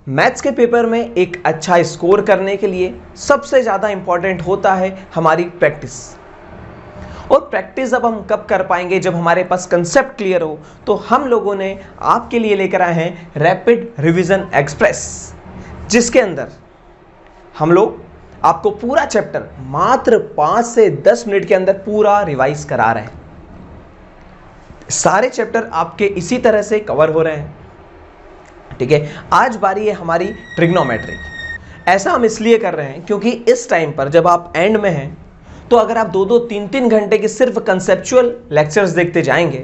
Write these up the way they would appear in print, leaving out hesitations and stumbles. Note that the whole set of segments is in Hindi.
मैथ्स के पेपर में एक अच्छा स्कोर करने के लिए सबसे ज़्यादा इंपॉर्टेंट होता है हमारी प्रैक्टिस। और प्रैक्टिस अब हम कब कर पाएंगे, जब हमारे पास कंसेप्ट क्लियर हो। तो हम लोगों ने आपके लिए लेकर आए हैं रैपिड रिवीजन एक्सप्रेस, जिसके अंदर हम लोग आपको पूरा चैप्टर मात्र 5 से 10 मिनट के अंदर पूरा रिवाइज करा रहे हैं। सारे चैप्टर आपके इसी तरह से कवर हो रहे हैं। ठीक है, आज बारी है हमारी ट्रिग्नोमेट्री। ऐसा हम इसलिए कर रहे हैं क्योंकि इस टाइम पर जब आप एंड में हैं, तो अगर आप 2-2, 3-3 घंटे के सिर्फ कंसेप्चुअल लेक्चर्स देखते जाएंगे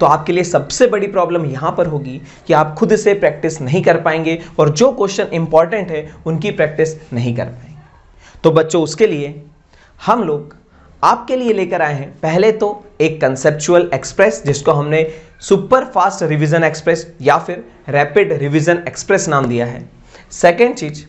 तो आपके लिए सबसे बड़ी प्रॉब्लम यहां पर होगी कि आप खुद से प्रैक्टिस नहीं कर पाएंगे और जो क्वेश्चन इंपॉर्टेंट है उनकी प्रैक्टिस नहीं कर पाएंगे। तो बच्चों, उसके लिए हम लोग आपके लिए लेकर आए हैं पहले तो एक कंसेप्चुअल एक्सप्रेस, जिसको हमने सुपर फास्ट रिवीजन एक्सप्रेस या फिर रैपिड रिवीजन एक्सप्रेस नाम दिया है। सेकेंड चीज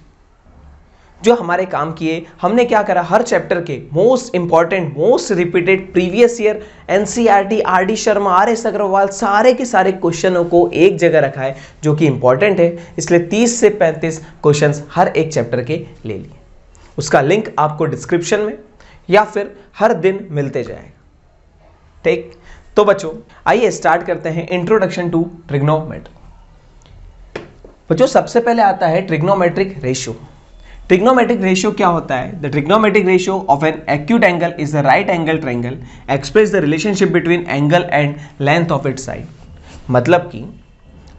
जो हमारे काम किए, हमने क्या करा, हर चैप्टर के most important, most repeated previous year NCERT, RD Sharma, RS Agarwal, सारे के सारे क्वेश्चनों को एक जगह रखा है जो कि इंपॉर्टेंट है। इसलिए 30 से 35 क्वेश्चंस हर एक चैप्टर के ले लिए। उसका लिंक आपको डिस्क्रिप्शन में या फिर हर दिन मिलते जाएगा। ठीक, तो बच्चों आइए स्टार्ट करते हैं इंट्रोडक्शन टू ट्रिग्नोमेट्री। बच्चों, सबसे पहले आता है ट्रिग्नोमेट्रिक रेशियो। ट्रिग्नोमेट्रिक रेशियो क्या होता है? The trigonometric ratio of an acute angle is the right angle triangle express the relationship between angle and length of its side. मतलब कि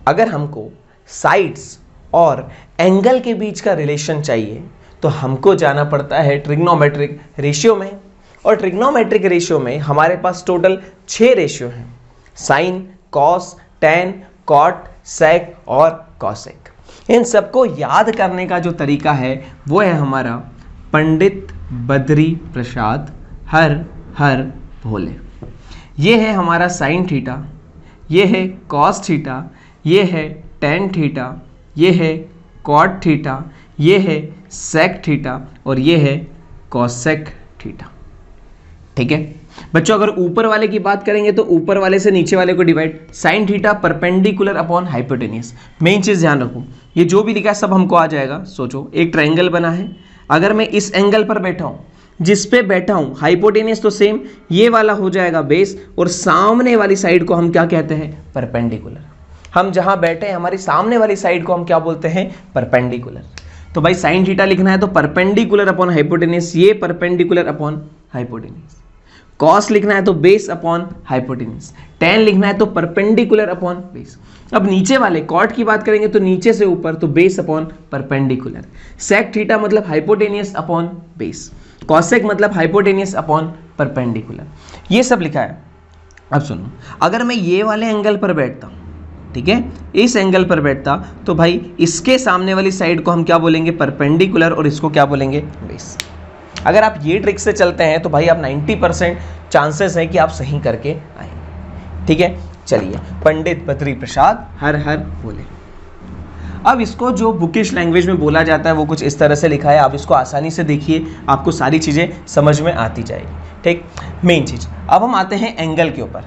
अगर हमको साइड्स और एंगल के बीच का रिलेशन चाहिए तो हमको जाना पड़ता है ट्रिग्नोमेट्रिक रेशियो में। और ट्रिग्नोमेट्रिक रेशियो में हमारे पास टोटल 6 रेशियो हैं: साइन, कॉस, टैन, कॉट, सेक और कॉसेक। इन सबको याद करने का जो तरीका है वो है हमारा पंडित बद्री प्रसाद हर हर भोले। ये है हमारा साइन थीटा, ये है कॉस थीटा, ये है टैन थीटा, ये है कॉट थीटा, ये है सेक थीटा और ये है कॉसेक थीटा। ठीक है बच्चों, अगर ऊपर वाले की बात करेंगे तो ऊपर वाले से नीचे वाले को divide, sine theta perpendicular upon hypotenuse. Main चीज ध्यान रखो, ये जो भी लिखा है सब हमको आ जाएगा। सोचो, एक ट्रायंगल बना है, अगर मैं इस एंगल पर बैठा हूं, जिस पे बैठा हूं हाइपोटेनियस, तो सेम ये वाला हो जाएगा बेस और सामने वाली साइड को हम क्या कहते हैं? परपेंडिकुलर। हम जहां बैठे हैं हमारी सामने वाली साइड को हम क्या बोलते हैं? परपेंडिकुलर। तो भाई साइन थीटा लिखना है तो परपेंडिकुलर अपॉन हाइपोटेनियस, ये परपेंडिकुलर अपॉन हाइपोटेनियस। कॉस लिखना है तो बेस अपॉन हाइपोटेनियस। टैन लिखना है तो परपेंडिकुलर अपॉन बेस। अब नीचे वाले कॉट की बात करेंगे तो नीचे से ऊपर, तो base upon perpendicular. Sec theta मतलब हाइपोटेनियस अपॉन बेस। कॉसेक मतलब हाइपोटेनियस अपॉन परपेंडिकुलर। ये सब लिखा है। अब सुनो, अगर मैं ये वाले एंगल पर बैठता हूं, ठीक है, इस एंगल पर बैठता, तो भाई इसके सामने वाली साइड को हम क्या बोलेंगे? परपेंडिकुलर, और इसको क्या बोलेंगे? बेस। अगर आप ये ट्रिक से चलते हैं तो भाई आप 90% चांसेस है कि आप सही करके आएंगे। ठीक है, चलिए, पंडित बद्री प्रसाद हर हर बोले। अब इसको जो बुकिश लैंग्वेज में बोला जाता है वो कुछ इस तरह से लिखा है, आप इसको आसानी से देखिए, आपको सारी चीजें समझ में आती जाएगी। ठीक, मेन चीज, अब हम आते हैं एंगल के ऊपर।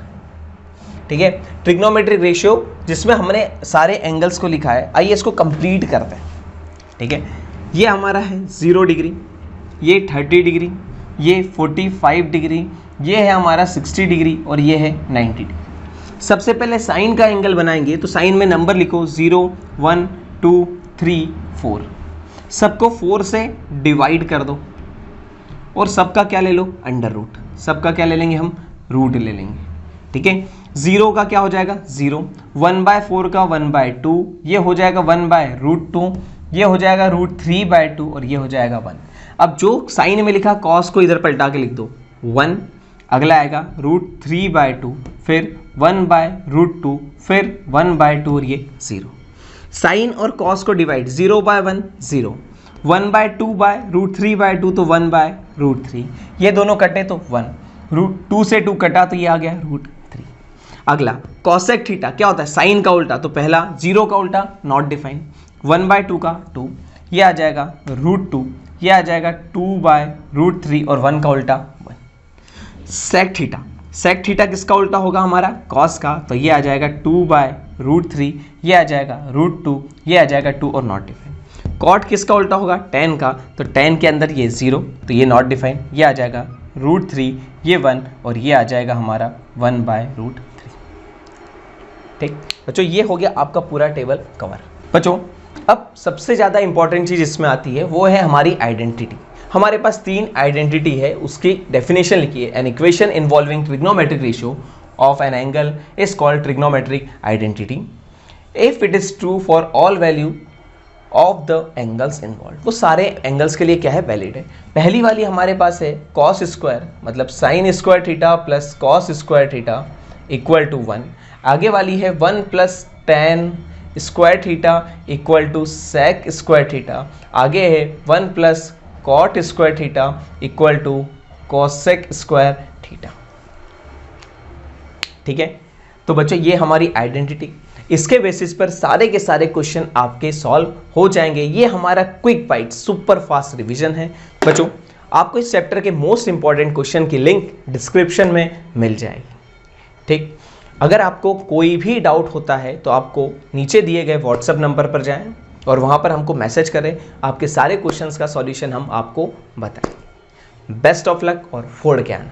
ठीक है, ट्रिग्नोमेट्रिक रेशियो जिसमें हमने सारे एंगल्स को लिखा है, आइए इसको कंप्लीट करते हैं। ठीक है, ये हमारा है 0 डिग्री, ये 30 डिग्री, ये 45 डिग्री, ये है हमारा 60 डिग्री और ये है 90 डिग्री। सबसे पहले साइन का एंगल बनाएंगे तो साइन में नंबर लिखो 0, 1, 2, 3, 4। सबको 4 से डिवाइड कर दो और सबका क्या ले लो? Under root. सबका क्या ले लेंगे हम? रूट ले लेंगे। ठीक है, 0 का क्या हो जाएगा? 0, 1/4 का 1/2, ये हो जाएगा 1/√2, ये हो जाएगा √3/2 और ये हो जाएगा 1। अब जो साइन में लिखा कॉस को इधर पलटा के लिख दो 1, अगला आएगा √3/2, फिर 1/√2, फिर 1/2 और ये 0। साइन और कॉस को डिवाइड, 0/1 0, 1/2/√3/2 तो 1/√3, ये दोनों कटे तो 1, √2 से 2 कटा तो ये आ गया √3। अगला कॉसेक थीटा क्या होता है? साइन का उल्टा, तो पहला 0 का उल्टा नॉट डिफाइन, 1/2 का 2, ये आ जाएगा √2, ये आ जाएगा 2/√3 और 1 का उल्टा 1। सेक थीटा, सेक थीटा किसका उल्टा होगा? हमारा कॉस का, तो ये आ जाएगा 2/√3 √3, ये आ जाएगा √2, ये आ जाएगा 2 और नॉट डिफाइन। कॉट किसका उल्टा होगा? tan का, तो tan के अंदर ये 0, तो ये नॉट डिफाइन, ये आ जाएगा √3, ये 1 और ये आ जाएगा हमारा 1/√3। ठीक बच्चों, ये हो गया आपका पूरा टेबल कवर। बच्चों अब सबसे ज़्यादा इंपॉर्टेंट चीज़ इसमें आती है, वो है हमारी आइडेंटिटी। हमारे पास 3 आइडेंटिटी है, उसकी डेफिनेशन लिखिए। An equation involving trigonometric ratio of an angle is called trigonometric identity if it is true for all value of the angles involve. वो सारे एंगल्स के लिए क्या है? वैलिड है। पहली वाली हमारे पास है कॉस स्क्वायर, मतलब sine square theta plus cos square theta equal to 1। आगे वाली है 1 plus tan square theta equal to sec square theta. आगे है 1 plus cot square theta equal to cosec square theta. ठीक है, तो बच्चों ये हमारी आइडेंटिटी, इसके बेसिस पर सारे के सारे क्वेश्चन आपके सॉल्व हो जाएंगे। ये हमारा quick bite super fast revision है। बच्चों आपको इस चैप्टर के मोस्ट इंपॉर्टेंट क्वेश्चन की लिंक डिस्क्रिप्शन में मिल जाएगी। ठीक, अगर आपको कोई भी डाउट होता है तो आपको नीचे दिए गए व्हाट्सएप नंबर पर जाएं और वहाँ पर हमको मैसेज करें, आपके सारे क्वेश्चंस का सॉल्यूशन हम आपको बताएं। बेस्ट ऑफ लक और फोड़ ज्ञान।